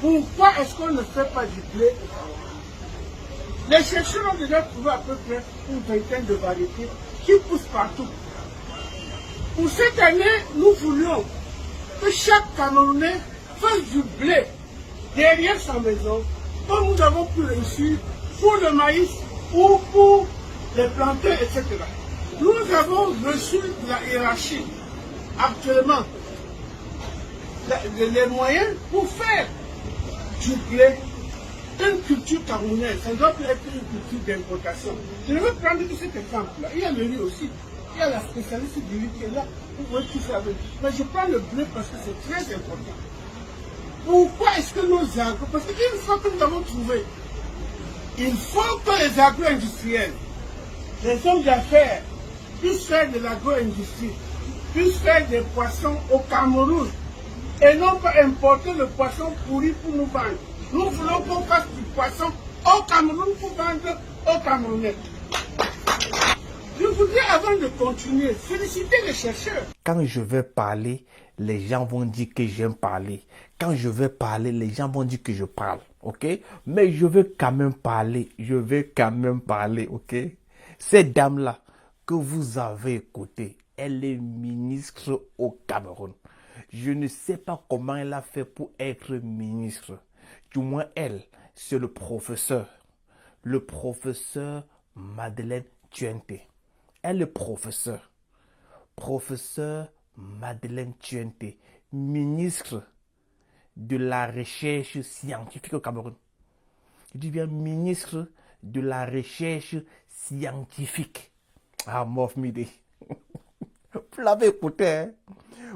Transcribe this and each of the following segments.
Pourquoi est-ce qu'on ne fait pas du blé au Cameroun? Les chercheurs ont déjà trouvé à peu près une vingtaine de variétés qui poussent partout. Pour cette année, nous voulions que chaque Camerounais fasse du blé derrière sa maison, comme nous avons pu réussir pour le maïs ou pour les plantains, etc. Nous avons reçu la hiérarchie actuellement les moyens pour faire du blé une culture camerounaise. Ça ne doit plus être une culture d'importation. Je vais prendre cet exemple-là. Il y a le riz aussi. Il y a la spécialiste du riz qui est là. Vous pouvez tout faire avec. Mais je prends le blé parce que c'est très important. Pourquoi est-ce que nos agro... Parce qu'une fois que nous avons trouvé, il faut que les agro-industriels, les hommes d'affaires, puissent faire de l'agro-industrie, puissent faire des poissons au Cameroun, et non pas importer le poisson pourri pour nous vendre. Nous voulons qu'on fasse du poisson au Cameroun pour vendre aux Camerounais. Je voudrais, avant de continuer, féliciter les chercheurs. Quand je vais parler, les gens vont dire que j'aime parler. Quand je vais parler, les gens vont dire que je parle, ok? Mais je veux quand même parler, ok? Cette dame-là que vous avez écoutée, elle est ministre au Cameroun. Je ne sais pas comment elle a fait pour être ministre. Du moins, elle, c'est le professeur Madeleine Tuente. Elle est professeur Madeleine Tuente, ministre de la recherche scientifique au Cameroun. Je dis bien ministre de la recherche scientifique. Ah, Mof Midi. Vous l'avez écouté, hein?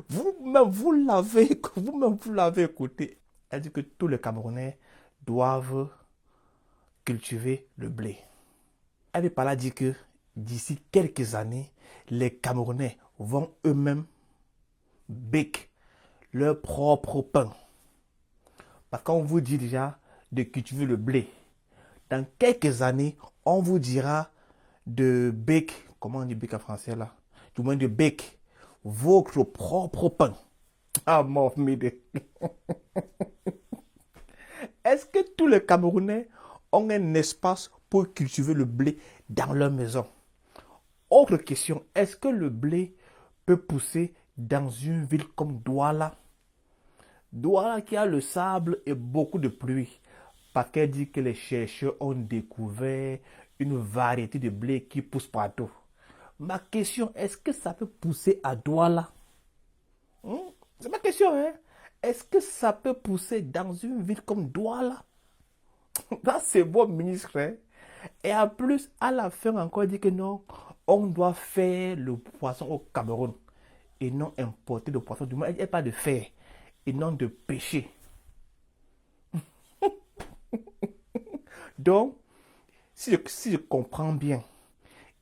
Vous l'avez écouté. Elle dit que tous les Camerounais doivent cultiver le blé. Elle par là dit que d'ici quelques années, les Camerounais vont eux-mêmes béquer leur propre pain. Parce qu'on vous dit déjà de cultiver le blé. Dans quelques années, on vous dira de béquer, comment on dit béquer en français là? Du moins de béquer votre propre pain. Ah, mon midi. Est-ce que tous les Camerounais ont un espace pour cultiver le blé dans leur maison? Autre question, est-ce que le blé peut pousser dans une ville comme Douala? Douala qui a le sable et beaucoup de pluie. Parce qu'elle dit que les chercheurs ont découvert une variété de blé qui pousse partout. Ma question, est-ce que ça peut pousser à Douala? C'est ma question, hein? Est-ce que ça peut pousser dans une ville comme Douala? Là, c'est bon, ministre, hein? Et en plus, à la fin, encore, il dit que non, on doit faire le poisson au Cameroun et non importer le poisson. Du moins, il n'y a pas de faire et non de pêcher. Donc, si je comprends bien,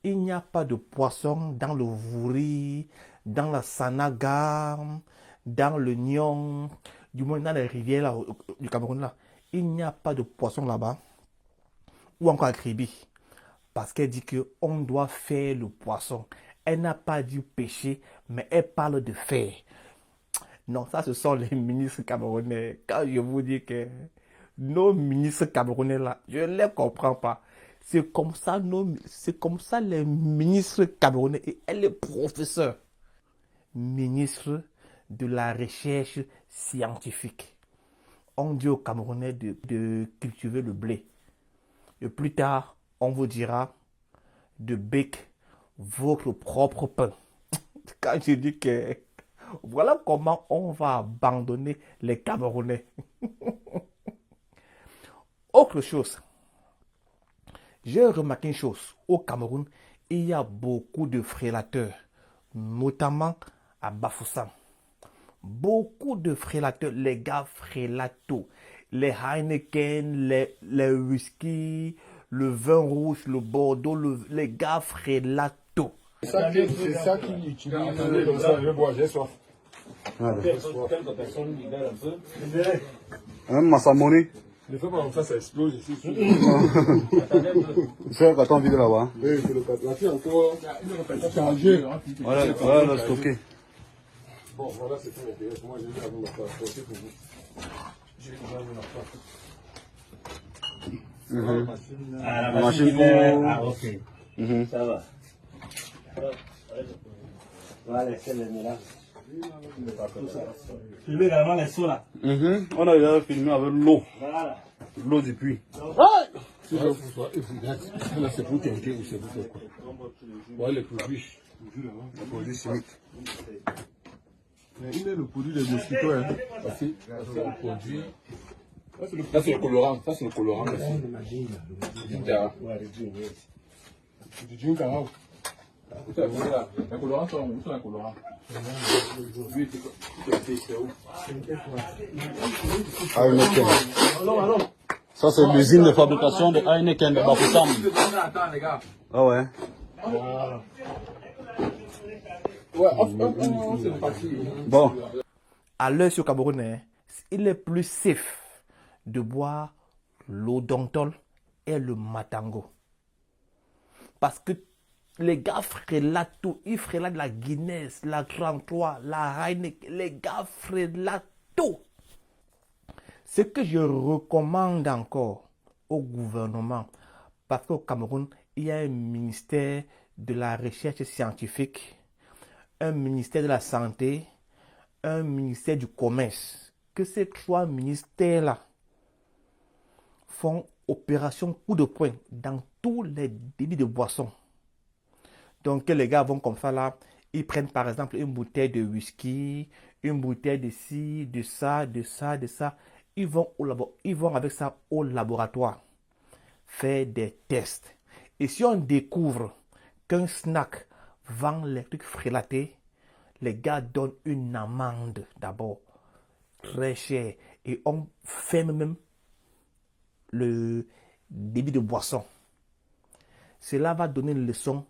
il n'y a pas de poisson dans le Vouri, dans la Sanaga, dans le Nyon, du moins dans les rivières là, du Cameroun là. Il n'y a pas de poisson là-bas, ou encore à Kribi, parce qu'elle dit qu'on doit faire le poisson. Elle n'a pas dit pêcher, mais elle parle de faire. Non, ça ce sont les ministres camerounais. Quand je vous dis que nos ministres camerounais là, je ne les comprends pas. C'est comme ça les ministres camerounais. Et elle est professeure, ministre de la recherche scientifique. On dit aux Camerounais de cultiver le blé. Et plus tard, on vous dira de béquer votre propre pain. Quand je dis que voilà comment on va abandonner les Camerounais. Autre chose, j'ai remarqué une chose. Au Cameroun, il y a beaucoup de frélateurs, notamment à Bafoussam. Beaucoup de frélateurs, les gars frélatos, les Heineken, les whisky, le vin rouge, le Bordeaux, les gars frélatos. C'est ça qui utilise. Je bois, j'ai soif. Quelques personnes libèrent un peu. Massamoni. Ne fais pas comme ça explose ici. C'est le carton vide là-bas. Oui, c'est le carton. La fille encore chargée. Voilà, stocké. Bon, voilà, c'est tout l'intérêt. Moi, je vais avoir ma transporter pour vous. Ah, la La machine machine est- pour- Ah, ok. Mhm. Ça va. On va laisser les mélanges. Filmez également les seaux là. Mhm. On a déjà filmé avec l'eau. Voilà. L'eau du puits. Là, c'est pour tenter ou c'est pour faire quoi? Ouais, les produits. Les produits chimiques. Mais il est le produit des mosquitos, hein. Parce que c'est le produit. Ça, c'est le colorant. Ça, c'est le colorant. Ginger. Du ginger, hein. Les colorants sont où? C'est un colorant. Lui, c'est où? Heineken. Ça, c'est l'usine de fabrication de Heineken de Bafoussam. Attends, les gars. Ah ouais. Ouais, c'est parti. Bon. À l'heure sur Cameroun, hein, il est plus safe de boire l'eau d'Ontol et le Matango. Parce que les gars frélatent tout. Ils frélatent la Guinness, la 33, la Heineken. Les gars frélatent tout. Ce que je recommande encore au gouvernement, parce qu'au Cameroun, il y a un ministère de la recherche scientifique, un ministère de la santé, un ministère du commerce. Que ces trois ministères-là font opération coup de poing dans tous les débits de boissons. Donc les gars vont comme ça là, ils prennent par exemple une bouteille de whisky, une bouteille de ci, de ça, de ça, de ça. Ils vont avec ça au laboratoire faire des tests. Et si on découvre qu'un snack vend les trucs frélatés, les gars donnent une amende d'abord très chère et on ferme même le débit de boisson. Cela va donner une leçon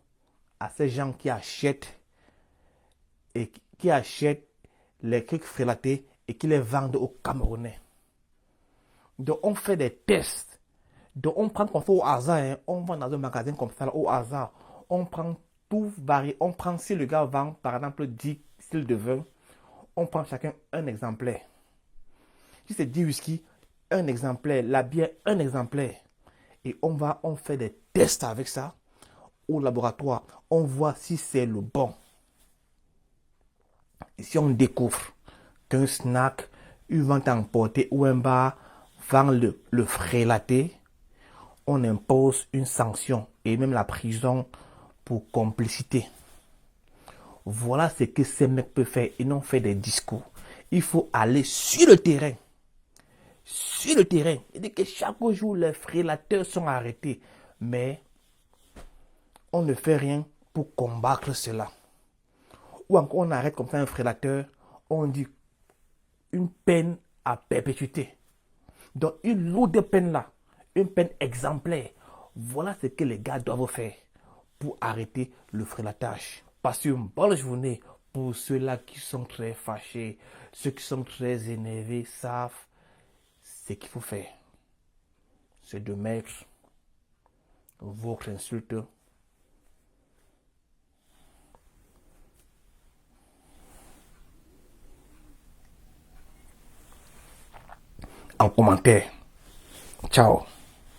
à ces gens qui achètent les trucs frélatés et qui les vendent aux Camerounais. Donc on fait des tests. Donc on prend comme ça au hasard, hein. On va dans un magasin comme ça là, au hasard. On prend tout varié. On prend si le gars vend par exemple 10 styles de vin, on prend chacun un exemplaire. Si c'est 10 whisky, un exemplaire. La bière, un exemplaire. Et on fait des tests avec ça au laboratoire. On voit si c'est le bon. Et si on découvre qu'un snack, une vente à emporter ou un bar vend le frélaté, on impose une sanction et même la prison pour complicité. Voilà ce que ces mecs peuvent faire et non faire des discours. Il faut aller sur le terrain. Sur le terrain. Il dit que chaque jour, les frélateurs sont arrêtés. Mais on ne fait rien pour combattre cela. Ou encore on arrête comme ça un frélateur, on dit une peine à perpétuité. Donc une lourde peine là, une peine exemplaire. Voilà ce que les gars doivent faire pour arrêter le frélatage. Passez une bonne journée. Pour ceux-là qui sont très fâchés, ceux qui sont très énervés savent ce qu'il faut faire. C'est de mettre votre insulte en commentaire. Ciao.